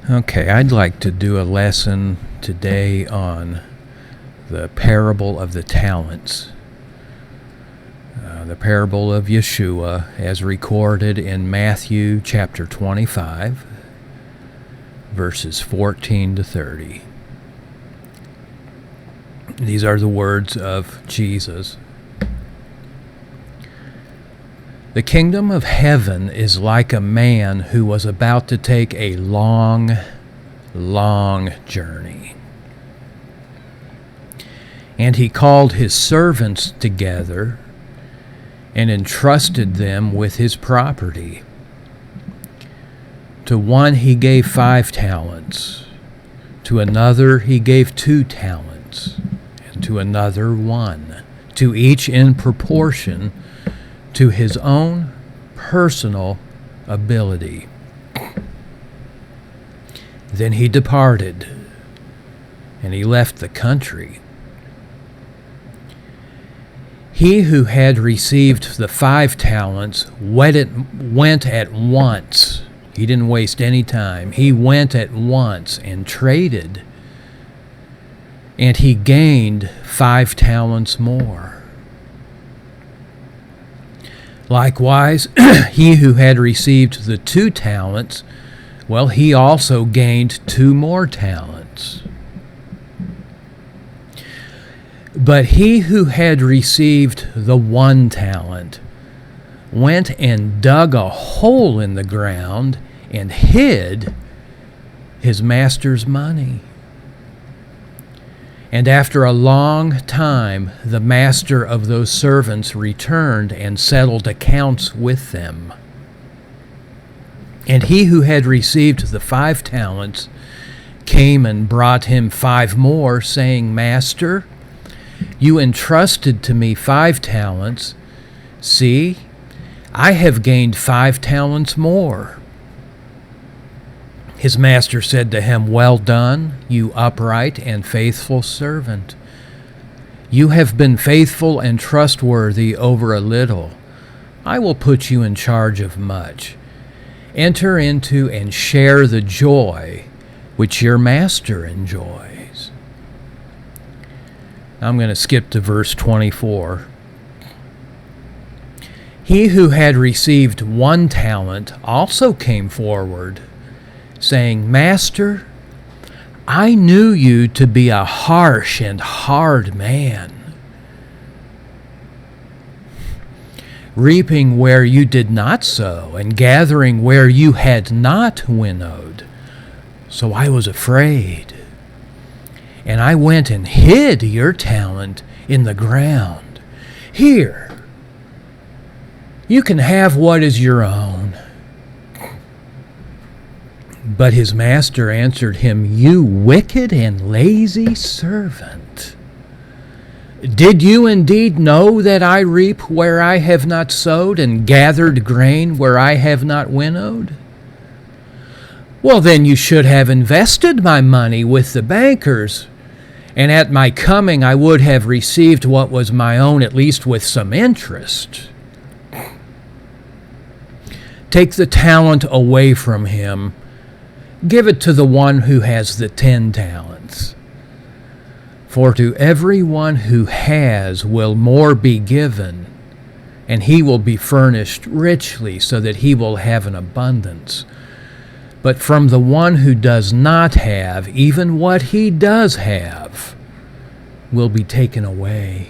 Okay, I'd like to do a lesson today on the parable of the talents. The parable of Yeshua as recorded in Matthew chapter 25, verses 14 to 30. These are the words of Jesus. The kingdom of heaven is like a man who was about to take a long journey. And he called his servants together and entrusted them with his property. To one he gave 5 talents, to another he gave 2 talents, and to another 1, to each in proportion to his own personal ability. Then he departed, and he left the country. He who had received the 5 talents went at once. He didn't waste any time. He went at once and traded, and he gained 5 talents more. Likewise, he who had received the 2 talents, well, he also gained 2 more talents. But he who had received the 1 talent went and dug a hole in the ground and hid his master's money. And after a long time, the master of those servants returned and settled accounts with them. And he who had received the 5 talents came and brought him 5 more, saying, Master, you entrusted to me 5 talents. See, I have gained 5 talents more. His master said to him, Well done, you upright and faithful servant. You have been faithful and trustworthy over a little. I will put you in charge of much. Enter into and share the joy which your master enjoys. I'm going to skip to verse 24. He who had received 1 talent also came forward, saying, Master, I knew you to be a harsh and hard man, reaping where you did not sow, and gathering where you had not winnowed. So I was afraid, and I went and hid your talent in the ground. Here, you can have what is your own. But his master answered him, You wicked and lazy servant. Did you indeed know that I reap where I have not sowed, and gathered grain where I have not winnowed? Well, then you should have invested my money with the bankers, and at my coming I would have received what was my own, at least with some interest. Take the talent away from him. Give it to the one who has the 10 talents. For to every one who has will more be given, and he will be furnished richly, so that he will have an abundance. But from the one who does not have, even what he does have will be taken away.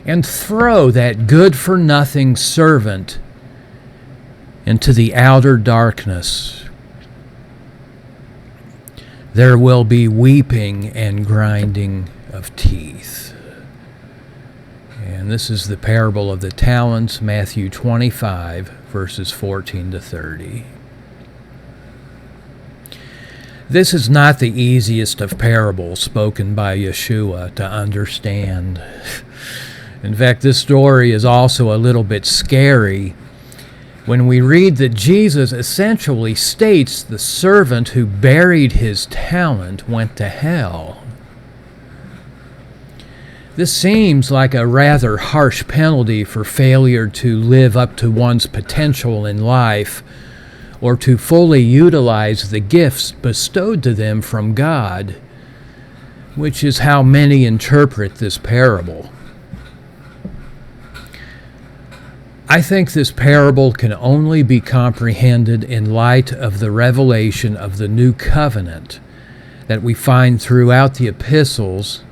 And throw that good-for-nothing servant into the outer darkness. There will be weeping and grinding of teeth. And this is the parable of the talents, Matthew 25, verses 14 to 30. This is not the easiest of parables spoken by Yeshua to understand. In fact, this story is also a little bit scary when we read that Jesus essentially states the servant who buried his talent went to hell. This seems like a rather harsh penalty for failure to live up to one's potential in life or to fully utilize the gifts bestowed to them from God, which is how many interpret this parable. I think this parable can only be comprehended in light of the revelation of the new covenant that we find throughout the epistles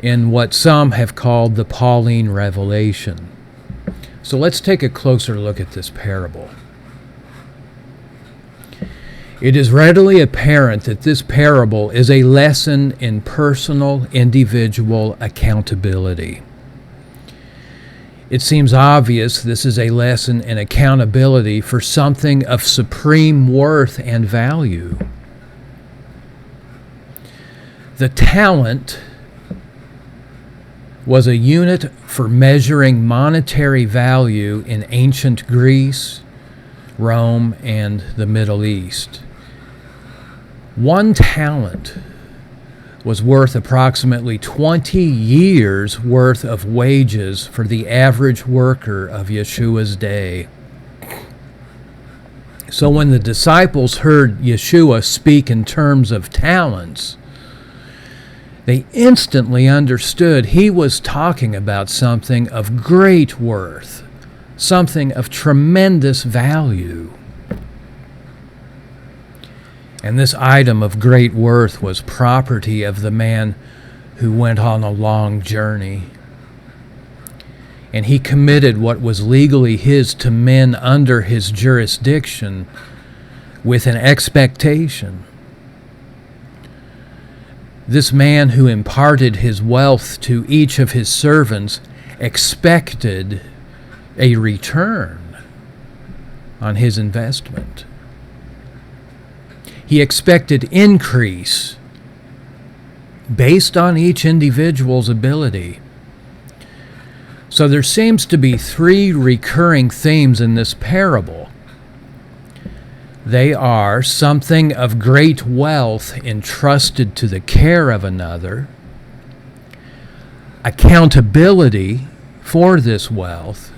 in what some have called the Pauline revelation. So let's take a closer look at this parable. It is readily apparent that this parable is a lesson in personal, individual accountability. It seems obvious this is a lesson in accountability for something of supreme worth and value. The talent was a unit for measuring monetary value in ancient Greece, Rome, and the Middle East. 1 talent was worth approximately 20 years' worth of wages for the average worker of Yeshua's day. So when the disciples heard Yeshua speak in terms of talents, they instantly understood he was talking about something of great worth, something of tremendous value. And this item of great worth was property of the man who went on a long journey. And he committed what was legally his to men under his jurisdiction with an expectation. This man who imparted his wealth to each of his servants expected a return on his investment. He expected increase based on each individual's ability. So there seems to be 3 recurring themes in this parable. They are something of great wealth entrusted to the care of another, accountability for this wealth,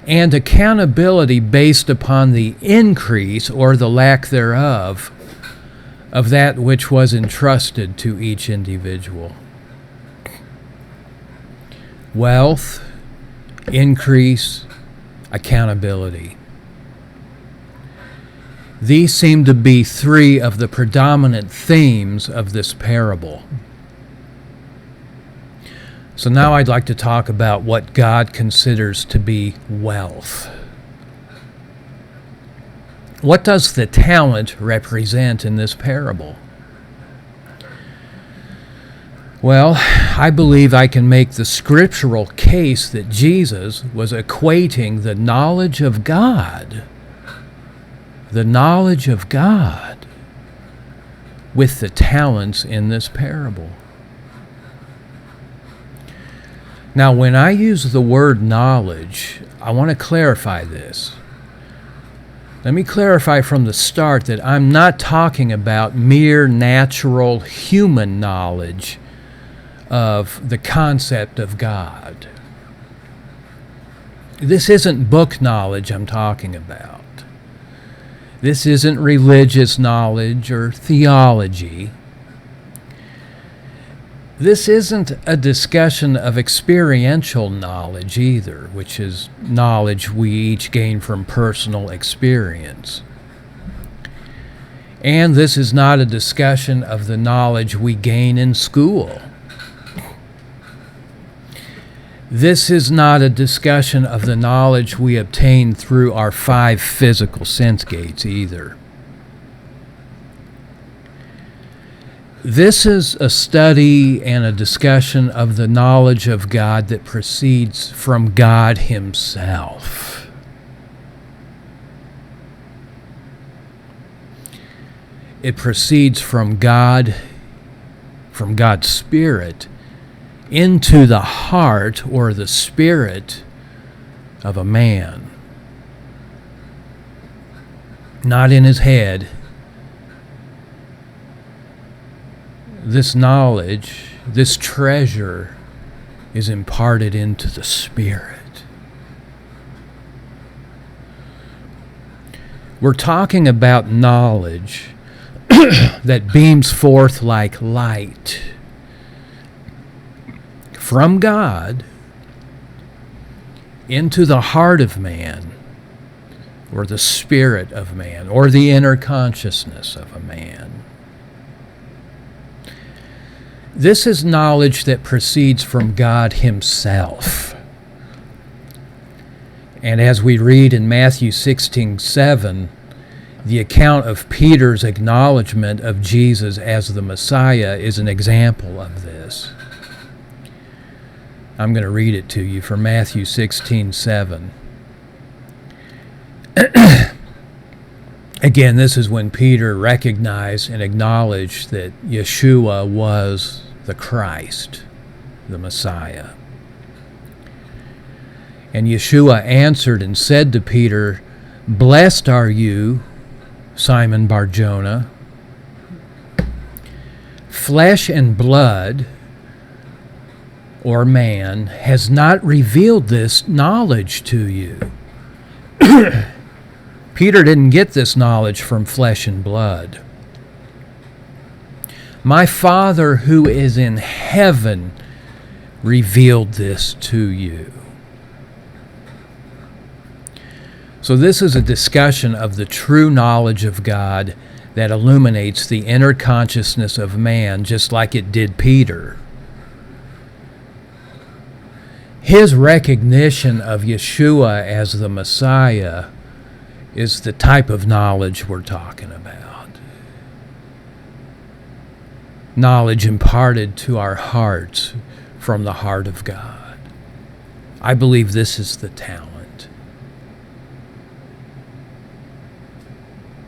and accountability based upon the increase or the lack thereof of that which was entrusted to each individual. Wealth, increase, accountability. These seem to be 3 of the predominant themes of this parable. So now I'd like to talk about what God considers to be wealth. What does the talent represent in this parable? Well, I believe I can make the scriptural case that Jesus was equating the knowledge of God with the talents in this parable. Now, when I use the word knowledge, I want to clarify this. Let me clarify from the start that I'm not talking about mere natural human knowledge of the concept of God. This isn't book knowledge I'm talking about. This isn't religious knowledge or theology. This isn't a discussion of experiential knowledge either, which is knowledge we each gain from personal experience. And this is not a discussion of the knowledge we gain in school. This is not a discussion of the knowledge we obtain through our 5 physical sense gates either. This is a study and a discussion of the knowledge of God that proceeds from God Himself. It proceeds from God, from God's Spirit, into the heart or the spirit of a man. Not in his head, this knowledge, this treasure, is imparted into the Spirit. We're talking about knowledge that beams forth like light from God into the heart of man, or the spirit of man, or the inner consciousness of a man. This is knowledge that proceeds from God Himself. And as we read in Matthew 16:7, the account of Peter's acknowledgement of Jesus as the Messiah is an example of this. I'm going to read it to you from Matthew 16:7. Again, this is when Peter recognized and acknowledged that Yeshua was the Christ, the Messiah. And Yeshua answered and said to Peter, "Blessed are you, Simon Bar-Jonah. Flesh and blood, or man, has not revealed this knowledge to you." Peter didn't get this knowledge from flesh and blood. My Father who is in heaven revealed this to you. So this is a discussion of the true knowledge of God that illuminates the inner consciousness of man, just like it did Peter. His recognition of Yeshua as the Messiah is the type of knowledge we're talking about. Knowledge imparted to our hearts from the heart of God. I believe this is the talent.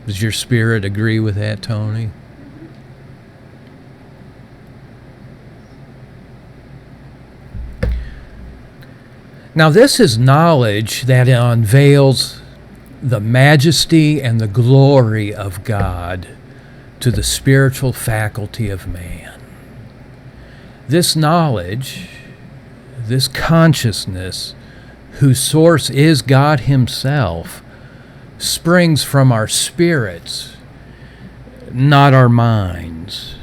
Does your spirit agree with that, Tony? Now, this is knowledge that unveils the majesty and the glory of God to the spiritual faculty of man. This knowledge, this consciousness, whose source is God Himself, springs from our spirits, not our minds.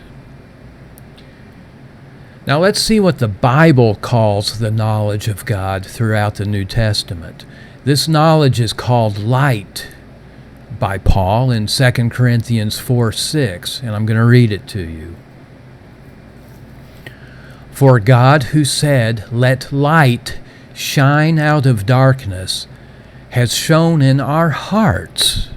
Now let's see what the Bible calls the knowledge of God throughout the New Testament. This knowledge is called light by Paul in 2 Corinthians 4:6, and I'm going to read it to you. For God, who said, "Let light shine out of darkness," has shone in our hearts,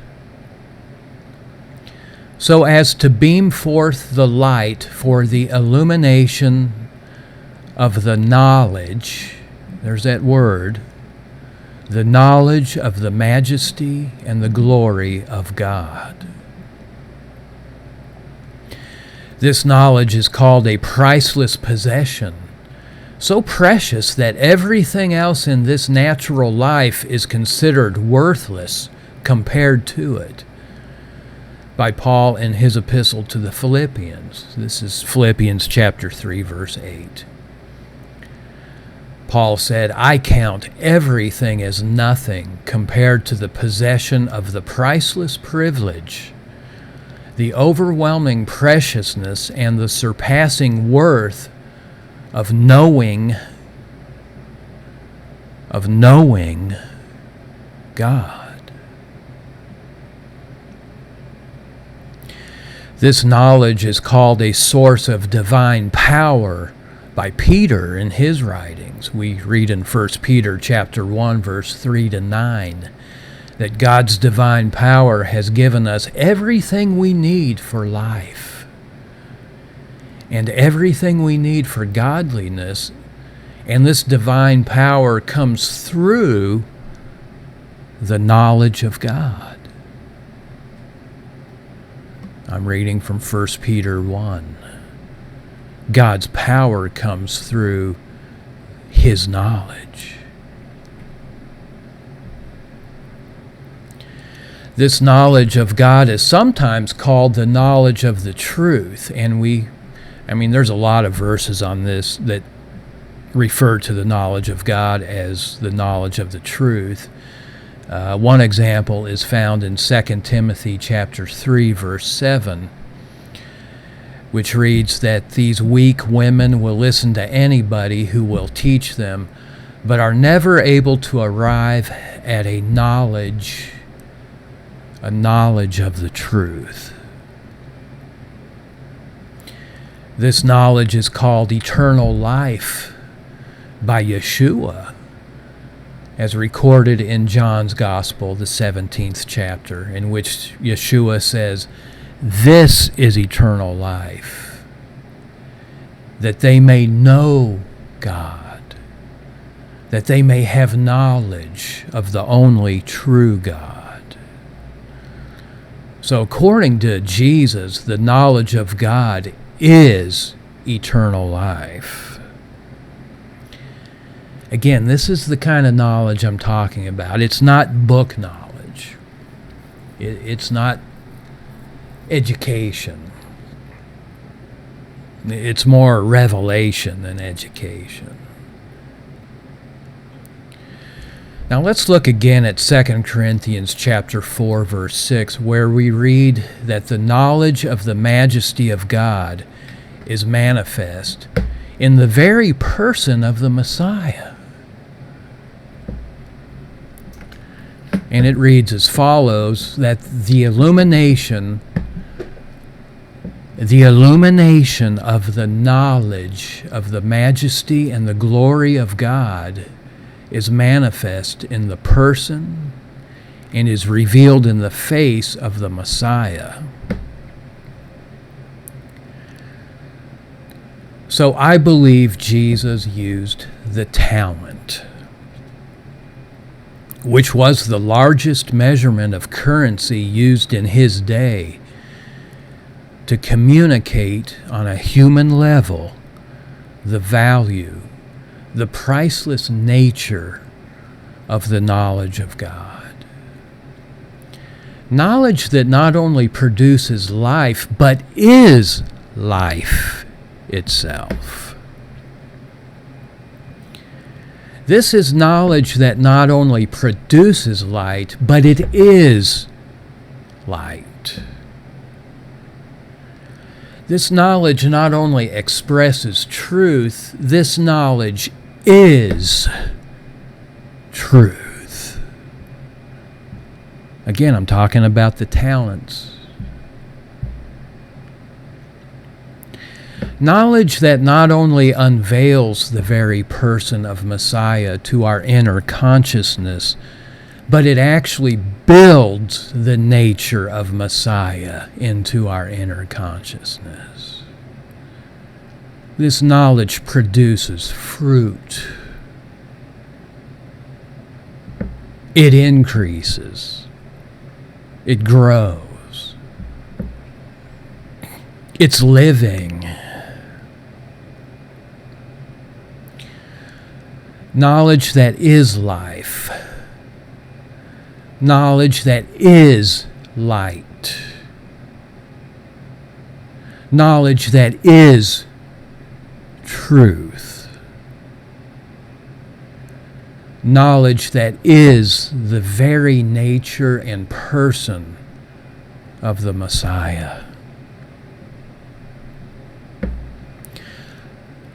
so as to beam forth the light for the illumination of the knowledge, there's that word, the knowledge of the majesty and the glory of God. This knowledge is called a priceless possession, so precious that everything else in this natural life is considered worthless compared to it, by Paul in his epistle to the Philippians. This is Philippians chapter 3, verse 8. Paul said, "I count everything as nothing compared to the possession of the priceless privilege, the overwhelming preciousness, and the surpassing worth of knowing God." This knowledge is called a source of divine power by Peter in his writings. We read in 1 Peter chapter 1, verse 3 to 9, that God's divine power has given us everything we need for life and everything we need for godliness, and this divine power comes through the knowledge of God. I'm reading from 1 Peter 1. God's power comes through His knowledge. This knowledge of God is sometimes called the knowledge of the truth, and we I mean, there's a lot of verses on this that refer to the knowledge of God as the knowledge of the truth. One example is found in 2 Timothy chapter 3, verse 7, which reads that these weak women will listen to anybody who will teach them, but are never able to arrive at a knowledge of the truth. This knowledge is called eternal life by Yeshua, as recorded in John's Gospel, the 17th chapter, in which Yeshua says, "This is eternal life, that they may know God, that they may have knowledge of the only true God." So according to Jesus, the knowledge of God is eternal life. Again, this is the kind of knowledge I'm talking about. It's not book knowledge. It's not education. It's more revelation than education. Now let's look again at 2 Corinthians chapter 4, verse 6, where we read that the knowledge of the majesty of God is manifest in the very person of the Messiah. And it reads as follows, that the illumination of the knowledge of the majesty and the glory of God is manifest in the person and is revealed in the face of the Messiah. So I believe Jesus used the talent, which was the largest measurement of currency used in his day, to communicate on a human level the value, the priceless nature of the knowledge of God. Knowledge that not only produces life, but is life itself. This is knowledge that not only produces light, but it is light. This knowledge not only expresses truth, this knowledge is truth. Again, I'm talking about the talents. Knowledge that not only unveils the very person of Messiah to our inner consciousness, but it actually builds the nature of Messiah into our inner consciousness. This knowledge produces fruit. It increases. It grows. It's living. Knowledge that is life. Knowledge that is light. Knowledge that is truth. Knowledge that is the very nature and person of the Messiah.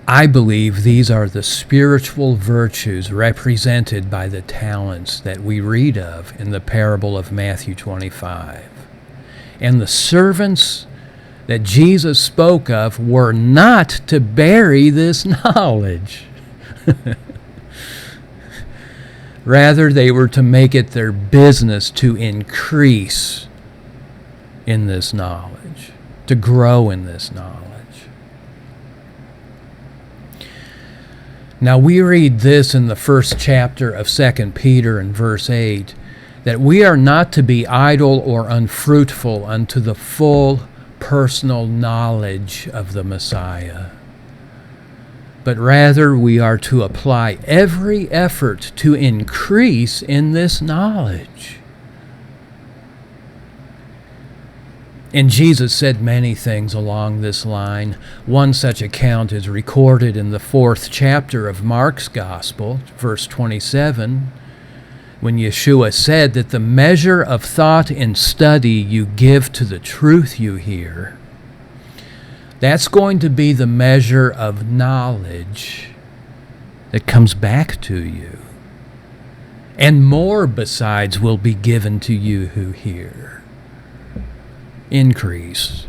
I believe these are the spiritual virtues represented by the talents that we read of in the parable of Matthew 25. And the servants that Jesus spoke of were not to bury this knowledge. Rather, they were to make it their business to increase in this knowledge, to grow in this knowledge. Now we read this in the first chapter of 2 Peter in verse 8, that we are not to be idle or unfruitful unto the full personal knowledge of the Messiah, but rather we are to apply every effort to increase in this knowledge. And Jesus said many things along this line. One such account is recorded in the 4th chapter of Mark's Gospel, verse 27, when Yeshua said that the measure of thought and study you give to the truth you hear, that's going to be the measure of knowledge that comes back to you. And more besides will be given to you who hear. Increase.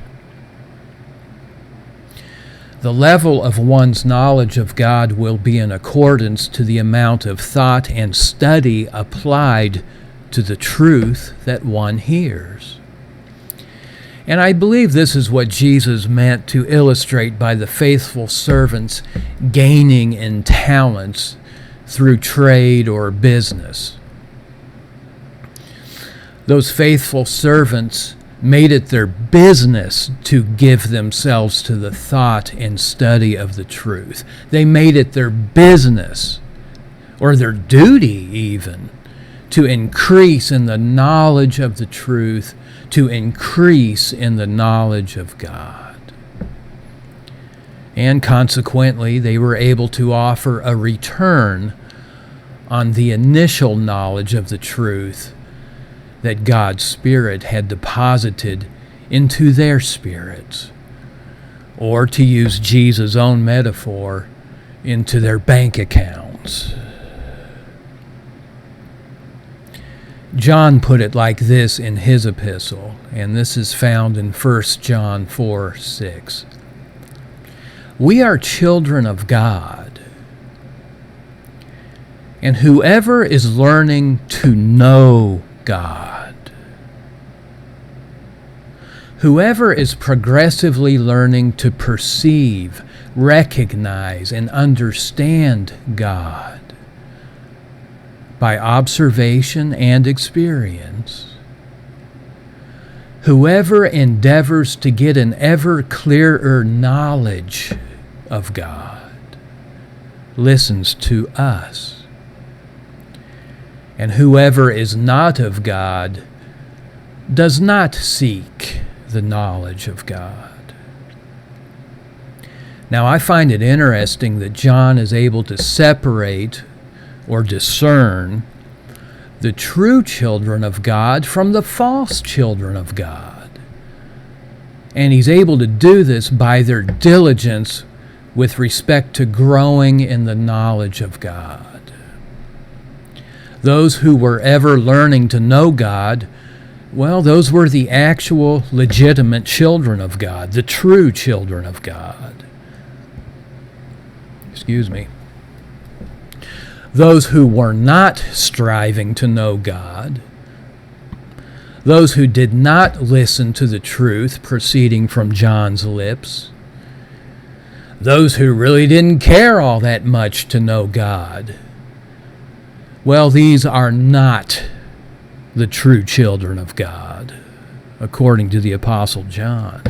The level of one's knowledge of God will be in accordance to the amount of thought and study applied to the truth that one hears. And I believe this is what Jesus meant to illustrate by the faithful servants gaining in talents through trade or business. Those faithful servants made it their business to give themselves to the thought and study of the truth. They made it their business, or their duty even, to increase in the knowledge of the truth, to increase in the knowledge of God. And consequently, they were able to offer a return on the initial knowledge of the truth that God's Spirit had deposited into their spirits, or to use Jesus' own metaphor, into their bank accounts. John put it like this in his epistle, and this is found in 1 John 4:6. We are children of God, and whoever is learning to know God, whoever is progressively learning to perceive, recognize, and understand God by observation and experience, whoever endeavors to get an ever clearer knowledge of God listens to us. And whoever is not of God does not seek the knowledge of God. Now, I find it interesting that John is able to separate or discern the true children of God from the false children of God. And he's able to do this by their diligence with respect to growing in the knowledge of God. Those who were ever learning to know God, well, those were the actual legitimate children of God, the true children of God. Excuse me. Those who were not striving to know God, those who did not listen to the truth proceeding from John's lips, those who really didn't care all that much to know God, well, these are not the true children of God, according to the Apostle John.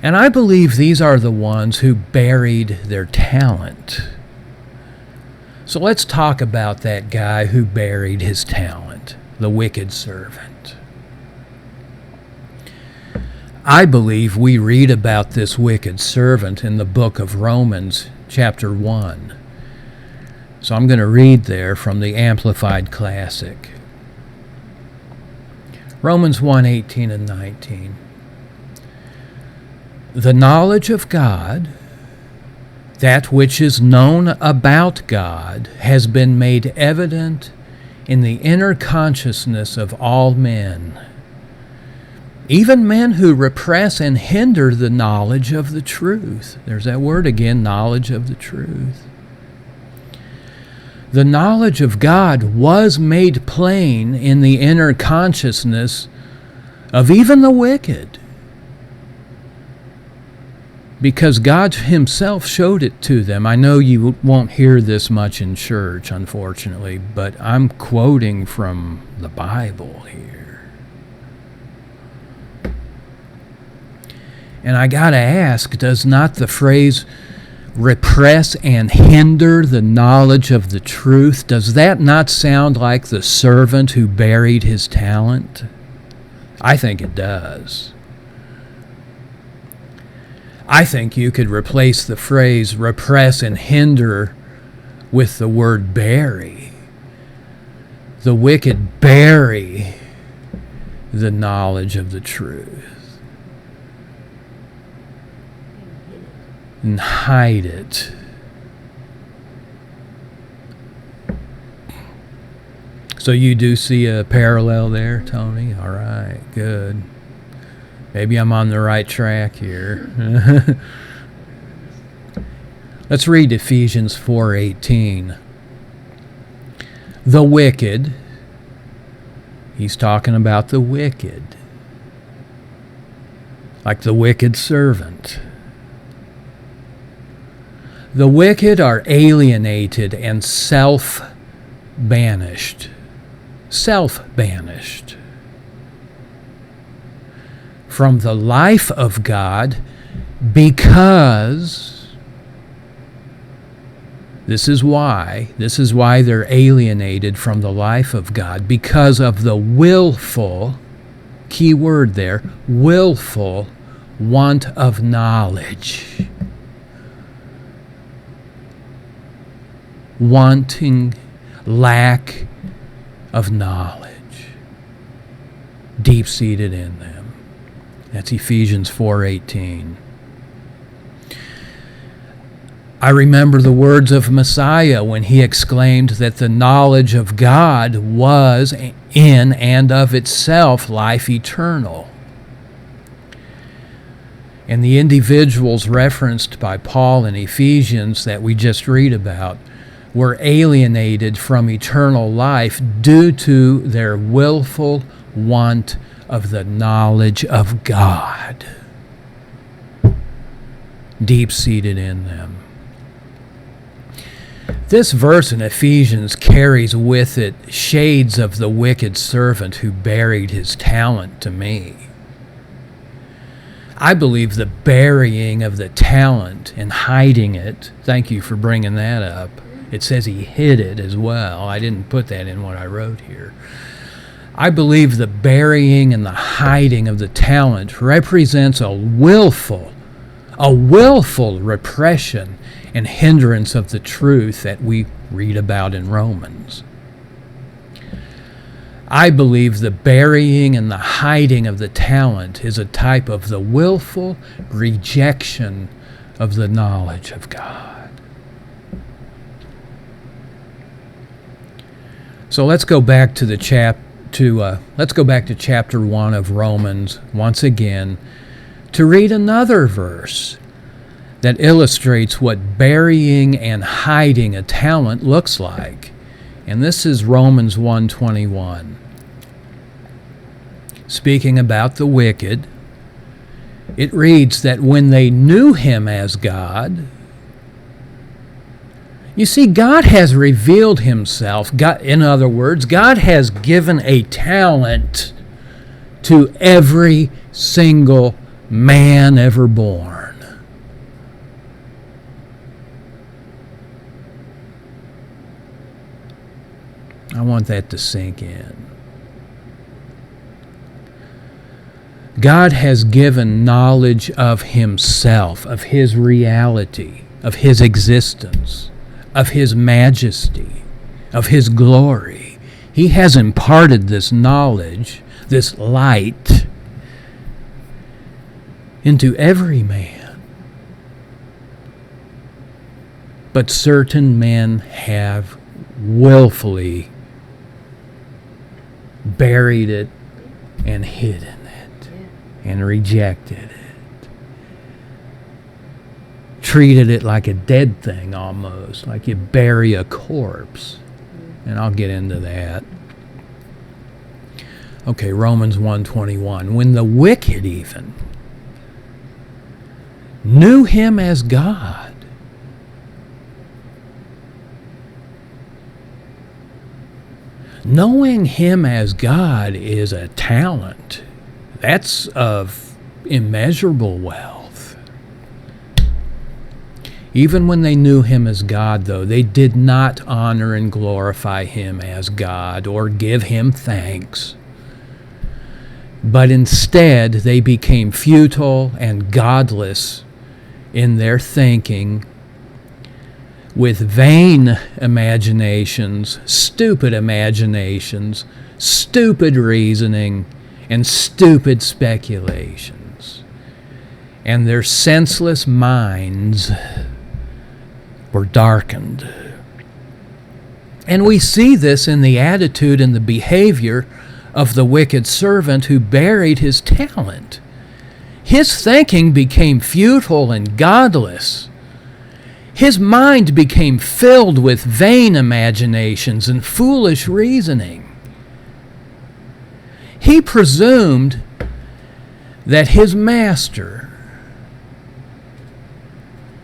And I believe these are the ones who buried their talent. So let's talk about that guy who buried his talent, the wicked servant. I believe we read about this wicked servant in the book of Romans, chapter 1. So I'm going to read there from the Amplified Classic. Romans 1:18 and 19. The knowledge of God, that which is known about God, has been made evident in the inner consciousness of all men, even men who repress and hinder the knowledge of the truth. There's that word again, knowledge of the truth. The knowledge of God was made plain in the inner consciousness of even the wicked, because God himself showed it to them. I know you won't hear this much in church, unfortunately, but I'm quoting from the Bible here. And I gotta ask, does not the phrase repress and hinder the knowledge of the truth, does that not sound like the servant who buried his talent? I think it does. I think you could replace the phrase repress and hinder with the word bury. The wicked bury the knowledge of the truth and hide it. So you do see a parallel there, Tony? All right, good. Maybe I'm on the right track here. Let's read Ephesians 4:18. The wicked, he's talking about the wicked, like the wicked servant. The wicked are alienated and self-banished. Self-banished from the life of God because this is why they're alienated from the life of God, because of the willful, key word there, willful want of knowledge. Wanting, lack of knowledge, deep-seated in them. That's Ephesians 4:18. I remember the words of Messiah when he exclaimed that the knowledge of God was in and of itself life eternal. And the individuals referenced by Paul in Ephesians that we just read about were alienated from eternal life due to their willful want of the knowledge of God, deep-seated in them. This verse in Ephesians carries with it shades of the wicked servant who buried his talent to me. I believe the burying of the talent and hiding it, thank you for bringing that up. It says he hid it as well. I didn't put that in what I wrote here. I believe the burying and the hiding of the talent represents a willful repression and hindrance of the truth that we read about in Romans. I believe the burying and the hiding of the talent is a type of the willful rejection of the knowledge of God. So let's go back to chapter 1 of Romans once again to read another verse that illustrates what burying and hiding a talent looks like. And this is Romans 1:21. Speaking about the wicked, it reads that when they knew him as God, you see, God has revealed himself. God, in other words, God has given a talent to every single man ever born. I want that to sink in. God has given knowledge of himself, of his reality, of his existence, of his majesty, of his glory. He has imparted this knowledge, this light, into every man. But certain men have willfully buried it and hidden it and rejected it. Treated it like a dead thing almost, like you bury a corpse. And I'll get into that. Okay, Romans 1:21. When the wicked even knew him as God, knowing him as God is a talent. That's of immeasurable wealth. Even when they knew him as God, though, they did not honor and glorify him as God or give him thanks. but instead they became futile and godless in their thinking, with vain imaginations, stupid reasoning, and stupid speculations. And their senseless minds were darkened. And we see this in the attitude and the behavior of the wicked servant who buried his talent. His thinking became futile and godless. His mind became filled with vain imaginations and foolish reasoning. He presumed that his master,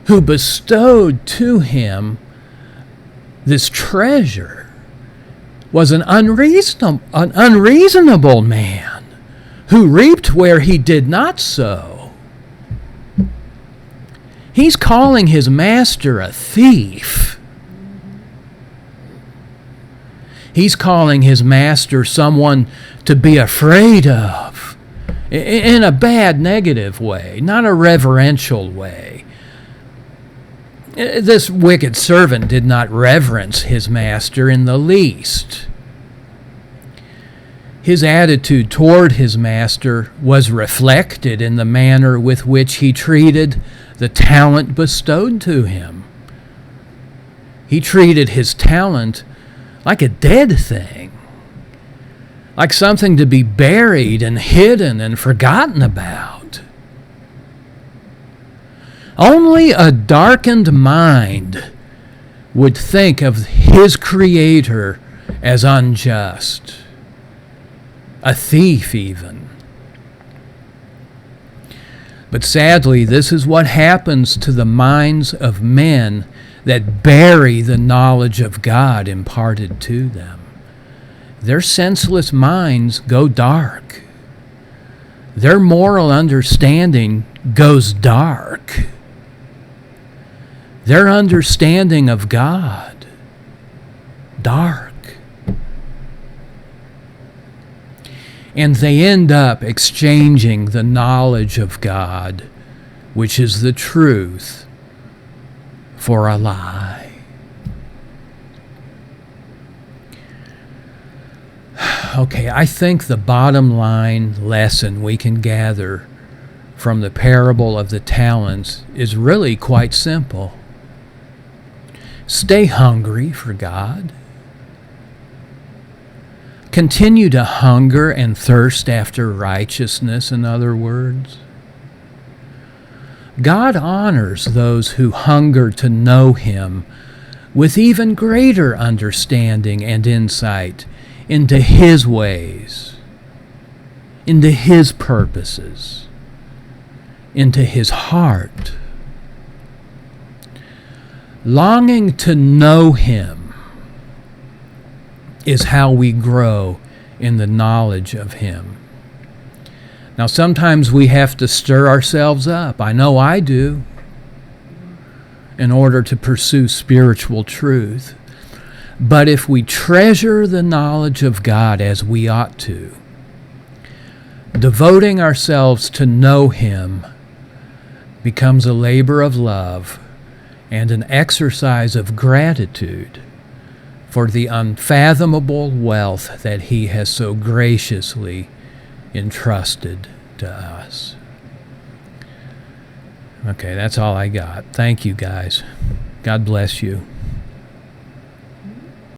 who bestowed to him this treasure, was an unreasonable man who reaped where he did not sow. He's calling his master a thief. He's calling his master someone to be afraid of, in a bad, negative way, not a reverential way. This wicked servant did not reverence his master in the least. His attitude toward his master was reflected in the manner with which he treated the talent bestowed to him. He treated his talent like a dead thing, like something to be buried and hidden and forgotten about. Only a darkened mind would think of his Creator as unjust, a thief even. But sadly, this is what happens to the minds of men that bury the knowledge of God imparted to them. Their senseless minds go dark. Their moral understanding goes dark. Their understanding of God, dark. And they end up exchanging the knowledge of God, which is the truth, for a lie. Okay, I think the bottom line lesson we can gather from the parable of the talents is really quite simple. Stay hungry for God. Continue to hunger and thirst after righteousness, in other words. God honors those who hunger to know Him with even greater understanding and insight into His ways, into His purposes, into His heart. Longing to know Him is how we grow in the knowledge of Him. Now, sometimes we have to stir ourselves up. I know I do, in order to pursue spiritual truth. But if we treasure the knowledge of God as we ought to, devoting ourselves to know Him becomes a labor of love and an exercise of gratitude for the unfathomable wealth that He has so graciously entrusted to us. Okay, that's all I got. Thank you, guys. God bless you.